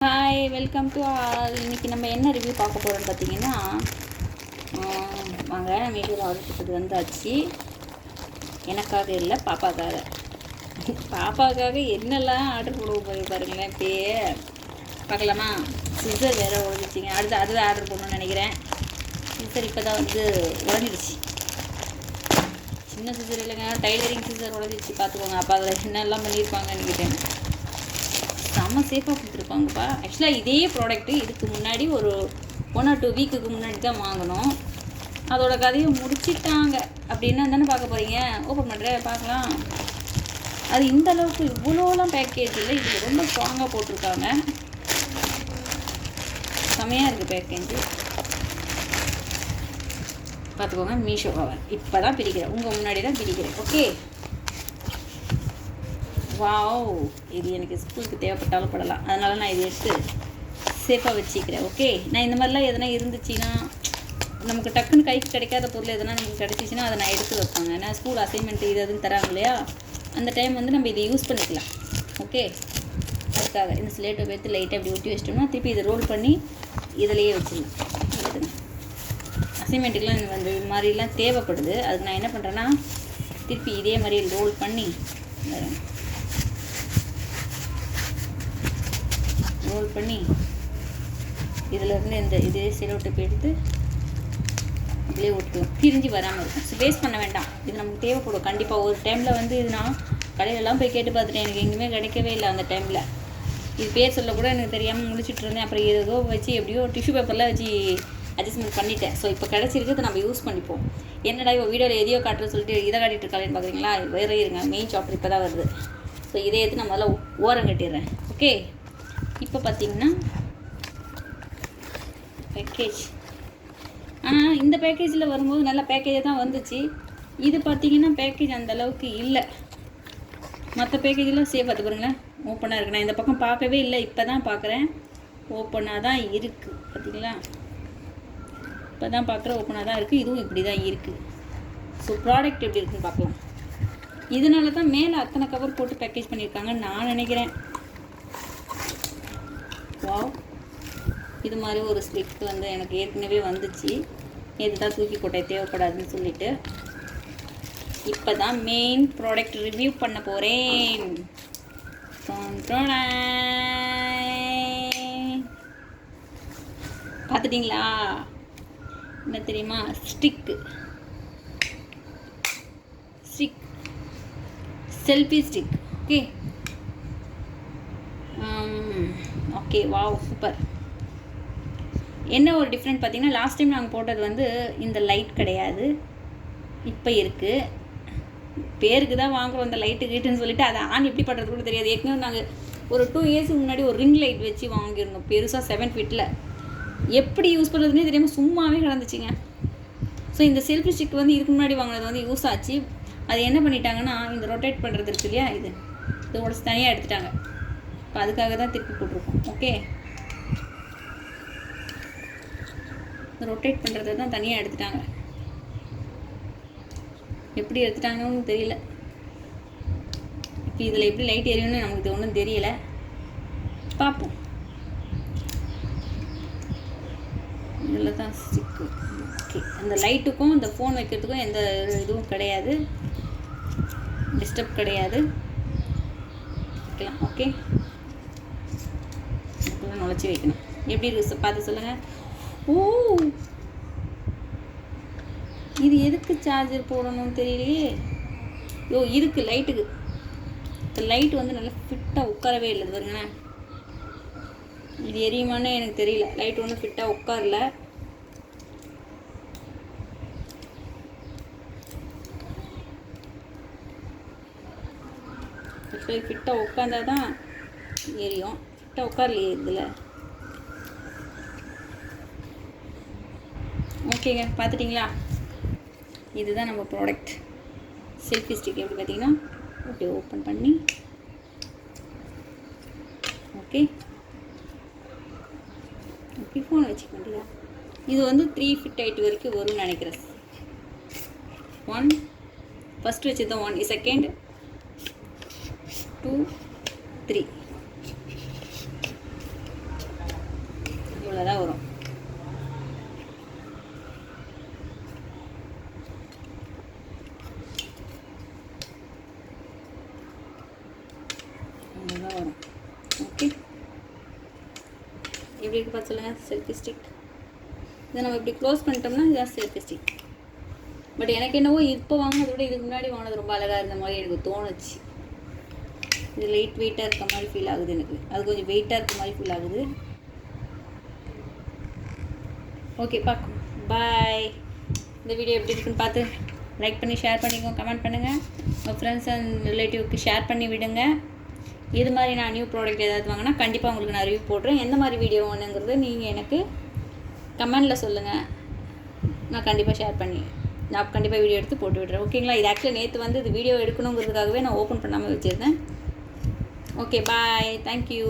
Hi, welcome to all. இன்றைக்கி நம்ம என்ன ரிவ்யூ பார்க்க போகிறோம்னு பார்த்தீங்கன்னா, வாங்க மீஷோவில் ஆர்டர் கொடுத்தது வந்தாச்சு. எனக்காக இல்லை, பாப்பாக்காக. பாப்பாக்காக என்னெல்லாம் ஆர்டர் போட போய் பாருங்களேன். இப்போயே பார்க்கலாமா? சிசர் வேறு உடஞ்சிச்சிங்க. அடுத்து அதுதான் ஆர்டர் பண்ணணும்னு நினைக்கிறேன். சிசர் இப்போ தான் வந்து உடஞ்சிடுச்சு. சின்ன சிசர் இல்லைங்க, டைலரிங் சிசர் உடஞ்சிச்சு. பார்த்துக்கோங்க. அப்போ அதில் என்னெல்லாம் பண்ணியிருப்பாங்கன்னு கேட்டேன். செம்ம சேஃபாக கொடுத்துருப்பாங்கப்பா. ஆக்சுவலாக இதே ப்ராடக்ட்டு இதுக்கு முன்னாடி ஒரு 1 or 2 வீக்குக்கு முன்னாடி தான் வாங்கினோம். அதோட கதையை முடிச்சிட்டாங்க அப்படின்னா தானே பார்க்க போகிறீங்க. ஓப்பன் பண்ணுறேன், பார்க்கலாம். அது இந்த அளவுக்கு இவ்வளோலாம் பேக்கேஜ் இல்லை. இது ரொம்ப ஸ்ட்ராங்காக போட்டிருக்காங்க. செம்மையாக இருக்குது பேக்கேஜ். பார்த்துக்கோங்க. மீஷோ கவர் இப்போ தான் பிரிக்கிறேன், உங்கள் முன்னாடி தான் பிரிக்கிறேன். ஓகே, வாவ், இது எனக்கு ஸ்கூலுக்கு தேவைப்பட்டாலும் படலாம். அதனால் நான் இதை எடுத்து சேஃபாக வச்சுக்கிறேன். ஓகே, நான் இந்த மாதிரிலாம் எதனா இருந்துச்சுன்னா, நமக்கு டக்குன்னு கைக்கு கிடைக்காத பொருள் எதனா நமக்கு கிடச்சிச்சின்னா அதை நான் எடுத்து வைப்பாங்க. ஏன்னா ஸ்கூல் அசைன்மெண்ட் இது அதுன்னு தராங்க இல்லையா, அந்த டைம் வந்து நம்ம இதை யூஸ் பண்ணிக்கலாம். ஓகே, அதுக்காக இந்த ஸ்லேட்டை எடுத்து லைட்டாக அப்படி ஒட்டி வச்சிட்டோம்னா திருப்பி இதை ரோல் பண்ணி இதிலையே வச்சிடலாம். எழுதுங்க. அசைன்மெண்ட்டுக்கெலாம் இந்த மாதிரிலாம் தேவைப்படுது. அதுக்கு நான் என்ன பண்ணுறேன்னா, திருப்பி இதே மாதிரி ரோல் பண்ணி இதிலேருந்து இந்த இதே செலோட்டை எடுத்து அப்படியே ஒட்டுவோம். பிரிஞ்சு வராமல் இருக்கும். வேஸ்ட் பண்ண வேண்டாம். இது நமக்கு தேவைப்படும் கண்டிப்பாக. ஒரு டைமில் வந்து இது நான் கடையிலலாம் போய் கேட்டு பார்த்துட்டேன், எனக்கு எங்கேயுமே கிடைக்கவே இல்லை. அந்த டைமில் இது பேர் சொல்ல கூட எனக்கு தெரியாமல் முடிச்சுட்டு இருந்தேன். அப்புறம் ஏதோ வச்சு எப்படியோ டிஷ்யூ பேப்பர்லாம் வச்சு அட்ஜஸ்ட்மெண்ட் பண்ணிட்டேன். ஸோ இப்போ கிடச்சிருக்கு, நம்ம யூஸ் பண்ணிப்போம். என்னடா இப்போ வீடியோவில் எதையோ காட்டுறது சொல்லிட்டு இதை காட்டிகிட்டு இருக்காளேன்னு பார்க்குறீங்களா? வேறு இருங்க, மெயின் சாப்டர் இப்போ தான் வருது. ஸோ இதை எடுத்து நான் முதல்ல ஓரம் கட்டிடுறேன். ஓகே, இப்போ பார்த்தீங்கன்னா பேக்கேஜ். ஆனால் இந்த பேக்கேஜில் வரும்போது நல்ல பேக்கேஜாக தான் வந்துச்சு. இது பார்த்தீங்கன்னா பேக்கேஜ் அந்த அளவுக்கு இல்லை. மற்ற பேக்கேஜெலாம் சேஃப். பார்த்து பாருங்களேன், ஓப்பனாக இருக்குது. நான் இந்த பக்கம் பார்க்கவே இல்லை, இப்போ தான் பார்க்குறேன். ஓப்பனாக தான் இருக்குது. பார்த்தீங்களா? இப்போ தான் பார்க்குற ஓப்பனாக தான் இருக்குது. இதுவும் இப்படி தான் இருக்குது. ஸோ ப்ராடக்ட் எப்படி இருக்குன்னு பார்க்கலாம். இதனால தான் மேலே அத்தனை கவர் போட்டு பேக்கேஜ் பண்ணியிருக்காங்கன்னு நான் நினைக்கிறேன். வாவ், இது மாதிரி ஒரு ஸ்லிப் வந்து எனக்கு ஏற்கனவே வந்துச்சு. இதுதான் தூக்கி கொட்டை தேவைப்படாதுன்னு சொல்லிட்டு இப்போ தான் மெயின் ப்ராடக்ட் ரிவ்யூ பண்ண போகிறேன். பார்த்துட்டிங்களா? என்ன தெரியுமா? Stick selfie stick. Okay okay, wow, super. என்ன ஒரு டிஃப்ரெண்ட் பார்த்தீங்கன்னா, லாஸ்ட் டைம் நாங்கள் போட்டது வந்து இந்த லைட் கிடையாது, இப்போ இருக்குது. பேருக்கு தான் வாங்குகிறோம் இந்த லைட்டு கீட்டுன்னு சொல்லிட்டு அதை ஆன் எப்படி பண்ணுறது கூட தெரியாது. ஏற்கனவே நாங்கள் ஒரு 2 இயர்ஸுக்கு முன்னாடி ஒரு ரிங் லைட் வச்சு வாங்கியிருந்தோம், பெருசாக 7 feet. எப்படி யூஸ் பண்ணுறதுனே தெரியாமல் சும்மாவே கிடந்துச்சிங்க. ஸோ இந்த செல்ஃபி ஸ்டிக் வந்து இதுக்கு முன்னாடி வாங்கினது வந்து யூஸ் ஆச்சு. அது என்ன பண்ணிட்டாங்கன்னா, இந்த ரொட்டேட் பண்ணுறது இருக்கு இல்லையா, இதோட தனியாக எடுத்துட்டாங்க. இப்போ அதுக்காக தான் திருப்பி போட்டிருக்கோம். ஓகே, ரொட்டேட் பண்ணுறதை தான் தனியாக எடுத்துட்டாங்க. எப்படி எடுத்துட்டாங்கன்னு தெரியல. இப்போ இதில் எப்படி லைட் எரியும்னு நமக்கு ஒன்றும் தெரியல. பார்ப்போம். இதில் தான் ஸ்டிக்கு. ஓகே, அந்த லைட்டுக்கும் இந்த ஃபோன் வைக்கிறதுக்கும் எந்த இதுவும் கிடையாது, டிஸ்டர்ப் கிடையாது. வைக்கலாம். ஓகே, நுழைச்சி வைக்கணும். எப்படி இருக்கு பார்த்து சொல்லுங்கள். ஓ, இது எதுக்கு சார்ஜர் போடணும்னு தெரியலையே. இருக்குது லைட்டுக்கு. இந்த லைட் வந்து நல்லா ஃபிட்டாக உட்காரவே இல்லை. பாருங்களேன், இது எரியுமான்னு எனக்கு தெரியல. லைட் ஒன்றும் ஃபிட்டாக உட்காரல. ஃபிட்டாக உட்காந்தா தான் எரியும். ஃபிட்டாக உட்காரலையே இதில். ஓகேங்க, பார்த்துட்டிங்களா? இதுதான் நம்ம ப்ராடக்ட் செல்ஃபி ஸ்டிக். எப்படி பார்த்தீங்கன்னா ஓகே, ஓப்பன் பண்ணி ஓகே ஓகே ஃபோன் வச்சுக்க வேண்டியதா. இது வந்து 3 feet height வரைக்கும் வரும்னு நினைக்கிறேன். 1 ஃபஸ்ட் வச்சு தான் 1, செகண்ட் 2 3 எப்படி இருக்குது பார்த்து சொல்லுங்கள். செல்ஃபி ஸ்டிக் இதை நம்ம இப்படி க்ளோஸ் பண்ணிட்டோம்னா இதுதான் செல்ஃபி ஸ்டிக். பட் எனக்கு என்னவோ இப்போ வாங்கினதை விட இதுக்கு முன்னாடி வாங்கினது ரொம்ப அழகாக இருந்த மாதிரி எனக்கு தோணுச்சு. இது லைட் வெயிட்டாக இருக்க மாதிரி ஃபீல் ஆகுது எனக்கு. அது கொஞ்சம் வெயிட்டாக இருக்க மாதிரி ஃபீல் ஆகுது. ஓகே பார்க்கும். பாய். இந்த வீடியோ எப்படி இருக்குன்னு பார்த்து லைக் பண்ணி ஷேர் பண்ணிக்கோங்க, கமெண்ட் பண்ணுங்கள். உங்கள் ஃப்ரெண்ட்ஸ் அண்ட் ரிலேட்டிவ்க்கு ஷேர் பண்ணி விடுங்க. இது மாதிரி நான் நியூ ப்ராடக்ட் ஏதாவது வாங்கினா கண்டிப்பாக உங்களுக்கு நான் ரிவ்யூ போடுறேன். எந்த மாதிரி வீடியோ வேணுங்கிறது நீங்கள் எனக்கு கமெண்டில் சொல்லுங்கள். நான் கண்டிப்பாக வீடியோ எடுத்து போட்டு விடுறேன். ஓகேங்களா? இது ஆக்சுவலி நேற்று வந்து இது வீடியோ எடுக்கணுங்கிறதுக்காகவே நான் ஓப்பன் பண்ணாமல் வச்சுருந்தேன். Okay bye. தேங்க்யூ.